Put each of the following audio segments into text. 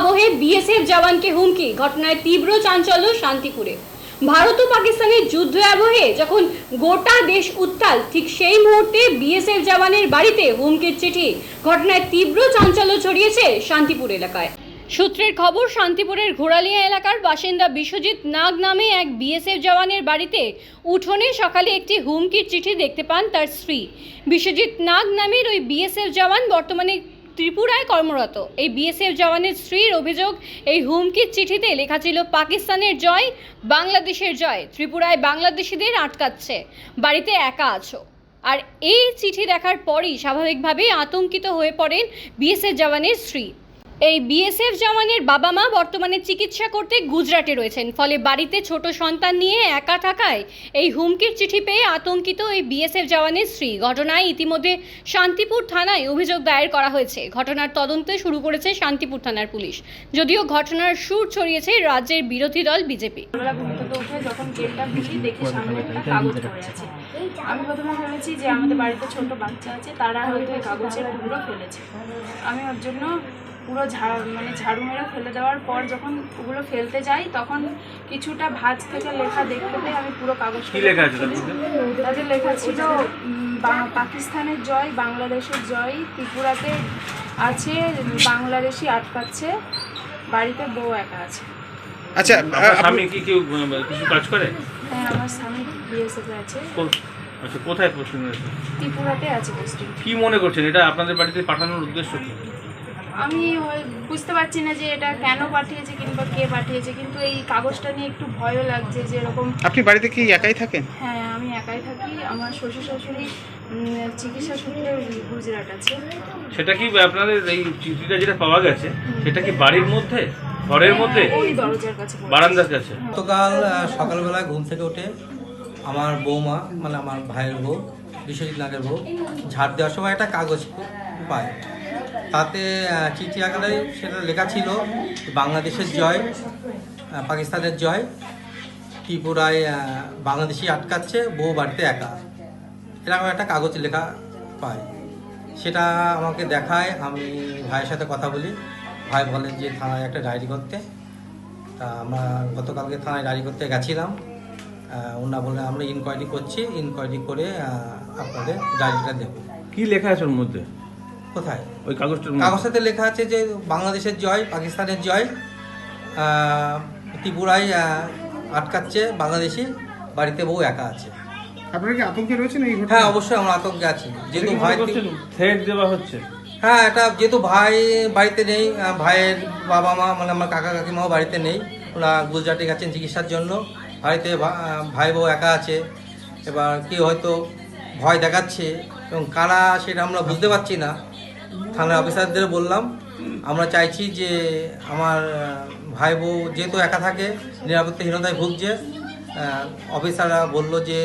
আবহে বিএসএফ জওয়ানকে হুমকি, ঘটনায় তীব্র চাঞ্চল্য শান্তিপুরে। ভারত ও পাকিস্তানের যুদ্ধ আবহে যখন গোটা দেশ উত্তাল, ঠিক সেই মুহূর্তে বিএসএফ জওয়ানের বাড়িতে হুমকির চিঠি। ঘটনায় তীব্র চাঞ্চল্য ছড়িয়েছে শান্তিপুর এলাকায়। সূত্রের খবর, শান্তিপুরের ঘোড়ালিয়া এলাকার বাসিন্দা বিশ্বজিৎ নাগ নামে এক বিএসএফ জওয়ানের বাড়িতে উঠোনে সকালে একটি হুমকির চিঠি দেখতে পান তার স্ত্রী। বিশ্বজিৎ নাগ নামের ওই বিএসএফ জওয়ান বর্তমানে ত্রিপুরায় কর্মরত। এই বিএসএফ জওয়ানের স্ত্রীর অভিযোগ, এই হুমকির চিঠিতে লেখা ছিল পাকিস্তানের জয়, বাংলাদেশের জয়, ত্রিপুরায় বাংলাদেশিদের আটকাচ্ছে, বাড়িতে একা আছো। আর এই চিঠি দেখার পরই স্বাভাবিকভাবেই আতঙ্কিত হয়ে পড়েন বিএসএফ জওয়ানের স্ত্রী। এই বিএসএফ জওয়ানের বাবা মা বর্তমানে চিকিৎসা করতে গুজরাটে রয়েছেন, ফলে বাড়িতে ছোট সন্তান নিয়ে একা থাকায় এই হুমকির চিঠি পেয়ে আতঙ্কিত এই বিএসএফ জওয়ানের স্ত্রী। ঘটনায় ইতিমধ্যে শান্তিপুর থানায় অভিযোগ দায়ের করা হয়েছে। ঘটনার তদন্ত শুরু করেছে শান্তিপুর থানার পুলিশ, যদিও ঘটনার সুর ছড়িয়েছে রাজ্যের বিরোধী দল বিজেপি। যখন গেটটা খুলি দেখি সামনে একটা কাগজ পড়ে আছে। আমি প্রথমে ভেবেছি যে আমাদের বাড়িতে ছোট বাচ্চা আছে, তারা হয়তো এই কাগজের টুকরো ফেলেছে। আমি ওর জন্য পুরো ঝাড়ু মেরে ফেলে দেওয়ার পর যখন ওগুলো ফেলতে যাই, তখন কিছুটা ভাঁজ থেকে লেখা দেখতে পেয়ে আমি পুরো কাগজ তাদের লেখা ছিল পাকিস্তানের জয়, বাংলাদেশের জয়, ত্রিপুরাতে আছে বাংলাদেশি আটকাচ্ছে, বাড়িতে বউ একা আছে। আচ্ছা, স্বামী কি কেউ কিছু কাজ করে? হ্যাঁ, আমার স্বামী বিএসএফ আছে। আচ্ছা, কোথায় পোস্টিং আছে? ত্রিপুরাতে আছে পোস্টিং। কি মনে করছেন, এটা আপনাদের বাড়িতে পাঠানোর উদ্দেশ্য কি? আমি বুঝতে পারছি না যে এটা কেন পাঠিয়েছে কিংবা কে পাঠিয়েছে, কিন্তু এই কাগজটা নিয়ে একটু ভয়ও লাগছে যে এরকম। আপনি বাড়িতে কি একাই থাকেন? হ্যাঁ, আমি একাই থাকি। আমার শ্বশুর শাশুড়ি চিকিৎসা সূত্রে গুজরাট আছে। সেটা কি আপনাদের এই চিঠিটা যেটা পাওয়া গেছে, সেটা কি বাড়ির মধ্যে, ঘরের মধ্যে, ওই দরজার কাছে, বারান্দার কাছে? গতকাল সকালবেলা ঘুম থেকে উঠে আমার বৌমা, মানে আমার ভাইয়ের বউ, বিশ্বজিৎ নাগের বউ, ঝাড় দেওয়ার সময় একটা কাগজ পায়। তাতে চিঠি আকারে সেটা লেখা ছিল বাংলাদেশের জয়, পাকিস্তানের জয়, ত্রিপুরায় বাংলাদেশি আটকাচ্ছে, বউ বাড়িতে একা, এরকম একটা কাগজ লেখা পায়। সেটা আমাকে দেখায়, আমি ভাইয়ের সাথে কথা বলি। ভাই বলেন যে থানায় একটা ডায়েরি করতে। তা আমরা গতকালকে থানায় ডায়েরি করতে গেছিলাম। ওনারা বলে আমরা ইনকোয়ারি করছি, ইনকোয়ারি করে আপনাদের ডায়েরিটা দেবো। কি লেখা আছে ওর মধ্যে? কোথায়? ওই কাগজটার কাগজটাতে লেখা আছে যে বাংলাদেশের জয়, পাকিস্তানের জয়, ত্রিপুরায় আটকাচ্ছে বাংলাদেশি, বাড়িতে বউ একা আছে। আপনারা কি আতঙ্কে রয়েছেন এই ঘটনায়? হ্যাঁ, অবশ্যই আমরা আতঙ্কে আছি, যেহেতু ভাই, থ্রেট দেওয়া হচ্ছে। হ্যাঁ, এটা যেহেতু ভাই বাড়িতে নেই, ভাইয়ের বাবা মা, মানে আমার কাকা কাকিমাও বাড়িতে নেই, ওরা গুজরাটে গেছেন চিকিৎসার জন্য, বাড়িতে ভাই বউ একা আছে। এবার কেউ হয়তো ভয় দেখাচ্ছে, এবং কারা সেটা আমরা বুঝতে পারছি না। থানার অফিসারদের বললাম আমরা চাইছি যে আমার ভাই বউ যেহেতু একা থাকে, নিরাপত্তাহীনতায় ভুগছে। অফিসাররা বললো যে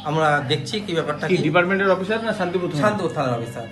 আমরা দেখছি কি ব্যাপারটা। কি ডিপার্টমেন্টের অফিসার না শান্তিপুর শান্তিপুর থানার অফিসার।